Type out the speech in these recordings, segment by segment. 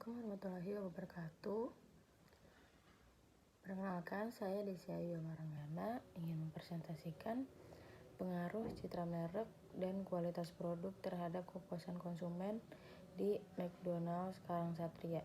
Assalamualaikum warahmatullahi wabarakatuh. Perkenalkan, saya Desy Ayu Maranggana ingin mempresentasikan pengaruh citra merek dan kualitas produk terhadap kepuasan konsumen di McDonald's Karang Satria.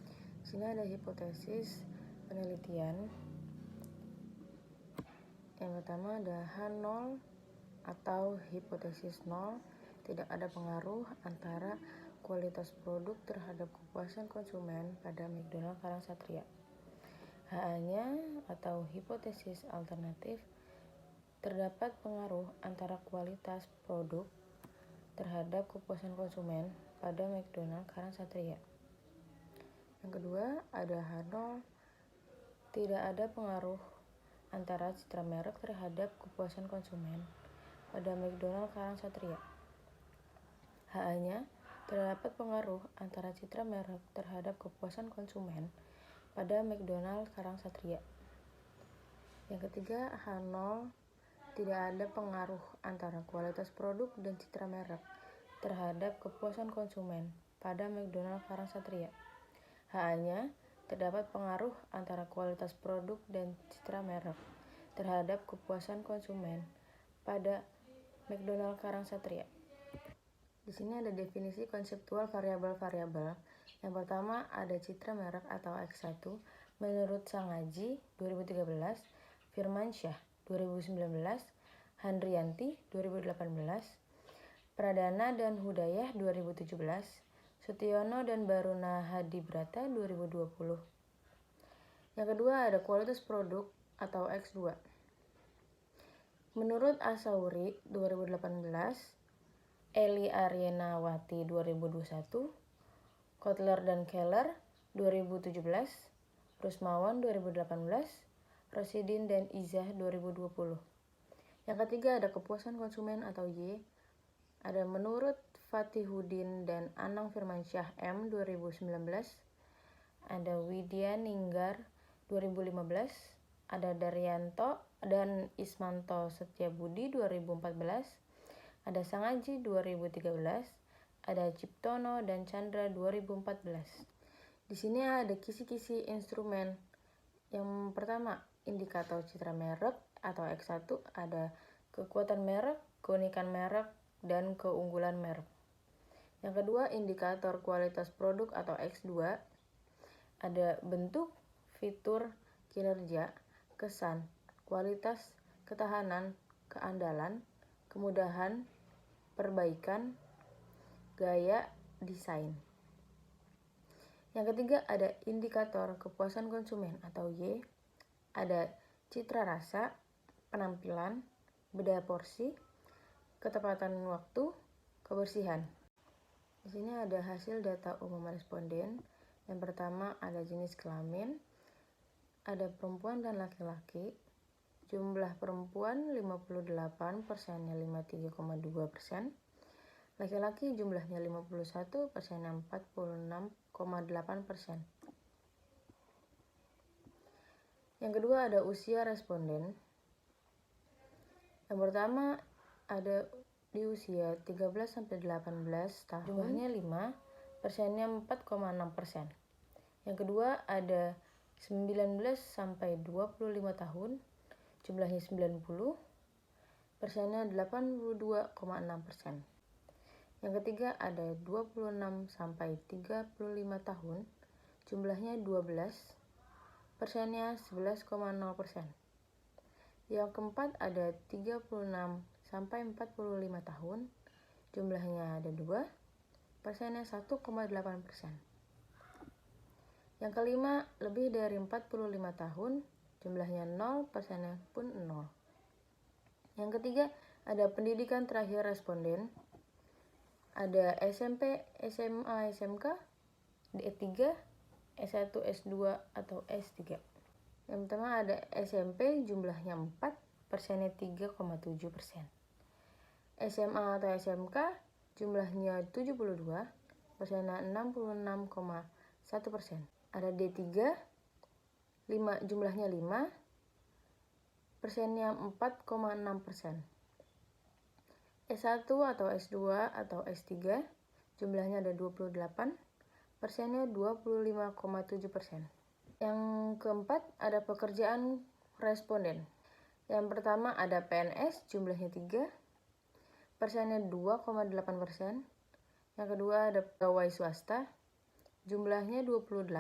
Di sini ada hipotesis penelitian. Yang pertama ada H0 atau hipotesis 0, tidak ada pengaruh antara kualitas produk terhadap kepuasan konsumen pada McDonald's Karang Satria. HA-nya atau hipotesis alternatif, terdapat pengaruh antara kualitas produk terhadap kepuasan konsumen pada McDonald's Karang Satria. Yang kedua ada H0, tidak ada pengaruh antara citra merek terhadap kepuasan konsumen pada McDonald's Karang Satria. HA-nya, terdapat pengaruh antara citra merek terhadap kepuasan konsumen pada McDonald's Karang Satria. Yang ketiga, H0, tidak ada pengaruh antara kualitas produk dan citra merek terhadap kepuasan konsumen pada McDonald's Karang Satria. HA-nya, terdapat pengaruh antara kualitas produk dan citra merek terhadap kepuasan konsumen pada McDonald's Karang Satria. Di sini ada definisi konseptual variabel-variabel. Yang pertama ada citra merek atau X1 menurut Sangaji 2013, Firmansyah 2019, Handrianti 2018, Pradana dan Hudayah 2017, Sutiono dan Baruna Hadibrata 2020. Yang kedua ada kualitas produk atau X2. Menurut Asauri 2018, Eli Arienawati 2021, Kotler dan Keller 2017, Rusmawan 2018, Rosidin dan Izah 2020. Yang ketiga ada kepuasan konsumen atau Y. Ada menurut Fatihudin dan Anang Firmansyah M 2019, ada Widya Ninggar 2015, ada Daryanto dan Ismanto Setiabudi 2014, ada Sangaji 2013, ada Ciptono dan Chandra 2014. Di sini ada kisi-kisi instrumen. Yang pertama, indikator citra merek atau X1, ada kekuatan merek, keunikan merek, dan keunggulan merek. Yang kedua, indikator kualitas produk atau X2, ada bentuk, fitur, kinerja, kesan, kualitas, ketahanan, keandalan, kemudahan, perbaikan, gaya, desain. Yang ketiga ada indikator kepuasan konsumen atau Y, ada citra rasa, penampilan, beda porsi, ketepatan waktu, kebersihan. Di sini ada hasil data umum responden. Yang pertama ada jenis kelamin, ada perempuan dan laki-laki. Jumlah perempuan 58%, persennya 53,2%. Laki-laki jumlahnya 51%, persennya 46,8%. Yang kedua ada usia responden. Yang pertama ada di usia 13-18 tahun, jumlahnya 5, persennya 4,6%. Yang kedua ada 19-25 tahun, jumlahnya 90, persennya 82,6%. Yang ketiga ada 26-35 tahun, jumlahnya 12, persennya 11,0%. Yang keempat ada 36-45 tahun, jumlahnya ada 2, persennya 1,8%. Yang kelima lebih dari 45 tahun, jumlahnya 0, persennya pun 0. Yang ketiga ada pendidikan terakhir responden. Ada SMP, SMA, SMK, D3, S1, S2, atau S3. Yang pertama ada SMP, jumlahnya 4, persennya 3,7%. SMA atau SMK, jumlahnya 72, persennya 66,1%. Ada D3, jumlahnya 5, persennya 4,6%. S1 atau S2 atau S3, jumlahnya ada 28, persennya 25,7%. Yang keempat ada pekerjaan responden. Yang pertama ada PNS, jumlahnya 3, persennya 2,8%. Yang kedua ada pegawai swasta, jumlahnya 28,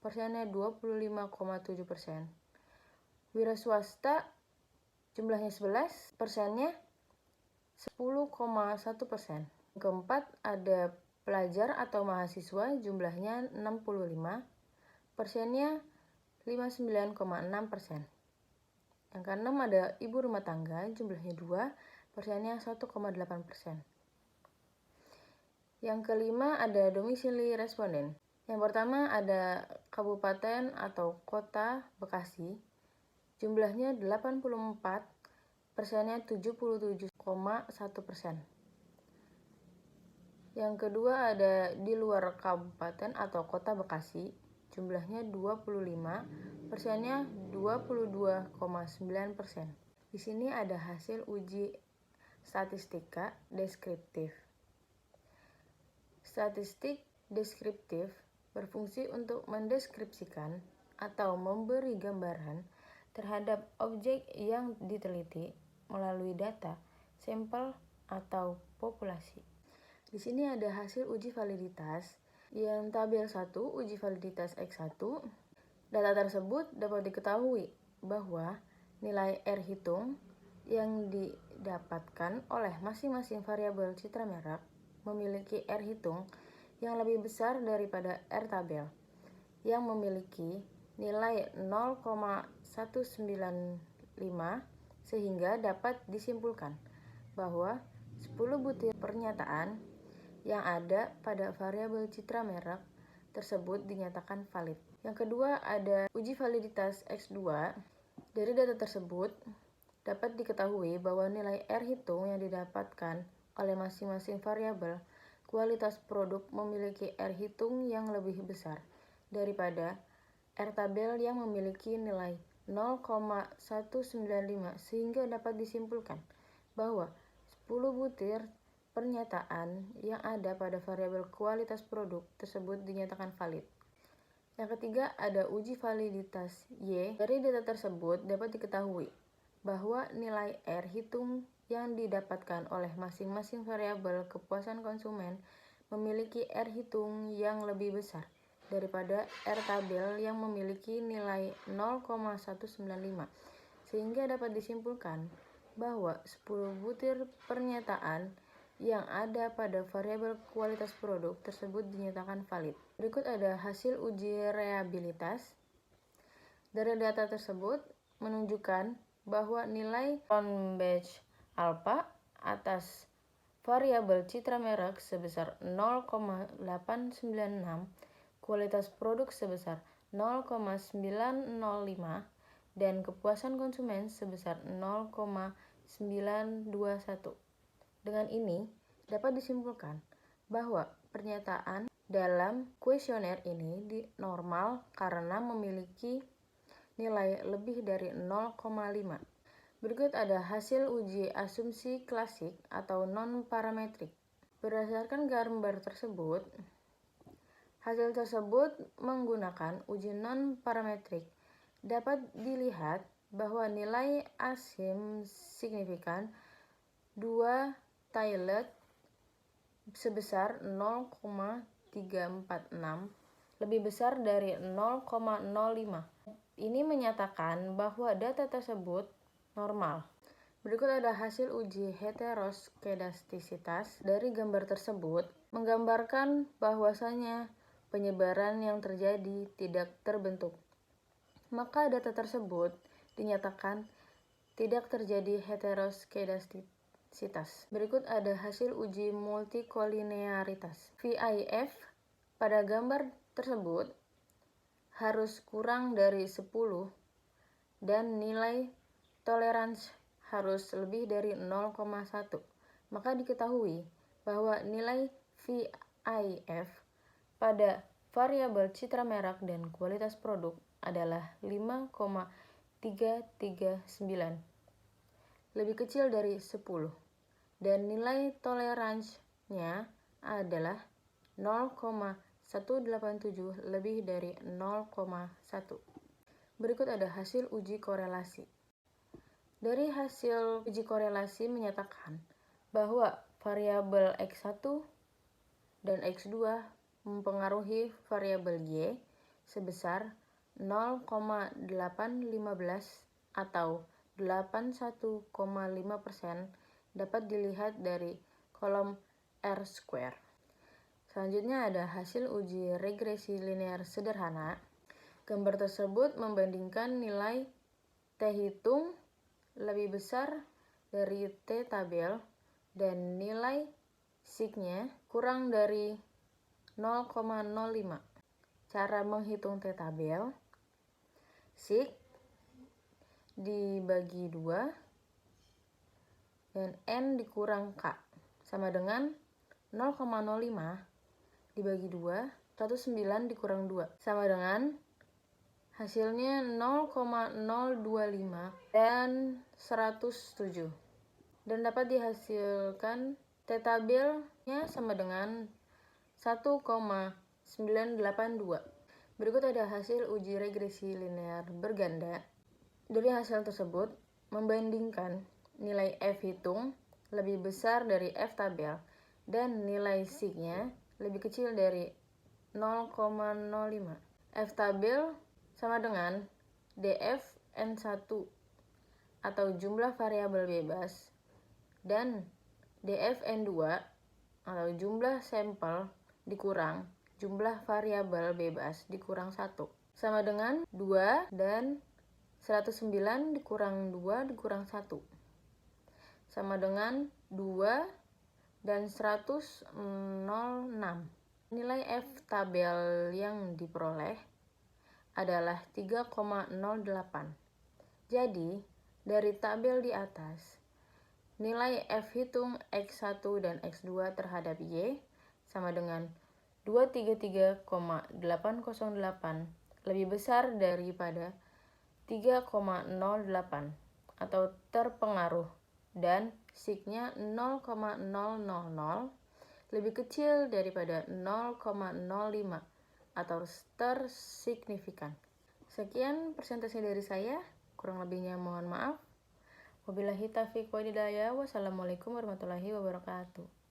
persennya 25,7%. Wira swasta, jumlahnya 11, persennya 10,1%. Keempat ada pelajar atau mahasiswa, jumlahnya 65, persennya 59,6%. Yang keenam ada ibu rumah tangga, jumlahnya 2, persennya 1,8%. Yang kelima ada domisili responden. Yang pertama ada Kabupaten atau Kota Bekasi, jumlahnya 84, persennya 77,1%. Yang kedua ada di luar Kabupaten atau Kota Bekasi, jumlahnya 25, persennya 22,9%. Di sini ada hasil uji statistika deskriptif. Statistik deskriptif berfungsi untuk mendeskripsikan atau memberi gambaran terhadap objek yang diteliti melalui data, sampel, atau populasi. Di sini ada hasil uji validitas yang tabel 1 uji validitas X1. Data tersebut dapat diketahui bahwa nilai R hitung yang didapatkan oleh masing-masing variabel citra merek memiliki R hitung yang lebih besar daripada R tabel yang memiliki nilai 0,195, sehingga dapat disimpulkan bahwa 10 butir pernyataan yang ada pada variabel citra merek tersebut dinyatakan valid. Yang kedua ada uji validitas X2. Dari data tersebut dapat diketahui bahwa nilai R hitung yang didapatkan oleh masing-masing variabel kualitas produk memiliki R hitung yang lebih besar daripada R tabel yang memiliki nilai 0,195, sehingga dapat disimpulkan bahwa 10 butir pernyataan yang ada pada variabel kualitas produk tersebut dinyatakan valid. Yang ketiga ada uji validitas Y. Dari data tersebut dapat diketahui bahwa nilai R hitung yang didapatkan oleh masing-masing variabel kepuasan konsumen memiliki R hitung yang lebih besar daripada R tabel yang memiliki nilai 0,195, sehingga dapat disimpulkan bahwa 10 butir pernyataan yang ada pada variabel kualitas produk tersebut dinyatakan valid. Berikut ada hasil uji reliabilitas. Dari data tersebut menunjukkan bahwa nilai Cronbachh alpha atas variabel citra merek sebesar 0,896, kualitas produk sebesar 0,905, dan kepuasan konsumen sebesar 0,921. Dengan ini dapat disimpulkan bahwa pernyataan dalam kuesioner ini normal karena memiliki nilai lebih dari 0,5. Berikut ada hasil uji asumsi klasik atau non-parametrik. Berdasarkan gambar tersebut, hasil tersebut menggunakan uji non-parametrik. Dapat dilihat bahwa nilai asim signifikan 2 Taillet sebesar 0,346 lebih besar dari 0,05. Ini menyatakan bahwa data tersebut normal. Berikut ada hasil uji heteroskedastisitas. Dari gambar tersebut menggambarkan bahwasanya penyebaran yang terjadi tidak terbentuk. Maka data tersebut dinyatakan tidak terjadi heteroskedastisitas. Berikut ada hasil uji multikolinearitas. VIF pada gambar tersebut harus kurang dari 10 dan nilai toleransi harus lebih dari 0,1. Maka diketahui bahwa nilai VIF pada variabel citra merek dan kualitas produk adalah 5,339, lebih kecil dari 10, dan nilai toleransinya adalah 0,1 187 lebih dari 0,1. Berikut ada hasil uji korelasi. Dari hasil uji korelasi menyatakan bahwa variabel X1 dan X2 mempengaruhi variabel Y sebesar 0,815 atau 81,5% dapat dilihat dari kolom R-square. Selanjutnya ada hasil uji regresi linear sederhana. Gambar tersebut membandingkan nilai T hitung lebih besar dari T tabel dan nilai sig-nya kurang dari 0,05. Cara menghitung T tabel: sig dibagi 2 dan N dikurang K sama dengan 0,05 dibagi 2, 109 dikurang 2 sama dengan hasilnya 0,025 dan 107. Dan dapat dihasilkan T tabelnya sama dengan 1,982. Berikut ada hasil uji regresi linear berganda. Dari hasil tersebut, membandingkan nilai F hitung lebih besar dari F tabel dan nilai sig-nya lebih kecil dari 0,05. F tabel sama dengan df N1 atau jumlah variabel bebas dan df N2 atau jumlah sampel dikurang jumlah variabel bebas dikurang 1 sama dengan 2 dan 109 dikurang 2 dikurang 1 sama dengan 2 dan 106. Nilai F tabel yang diperoleh adalah 3,08. Jadi, dari tabel di atas, nilai F hitung X1 dan X2 terhadap Y sama dengan 233,808 lebih besar daripada 3,08 atau terpengaruh dan sig-nya 0,000 lebih kecil daripada 0,05 atau tersignifikan. Sekian presentasi dari saya, kurang lebihnya mohon maaf. Wabillahi taufiq wal hidayah. Wassalamualaikum warahmatullahi wabarakatuh.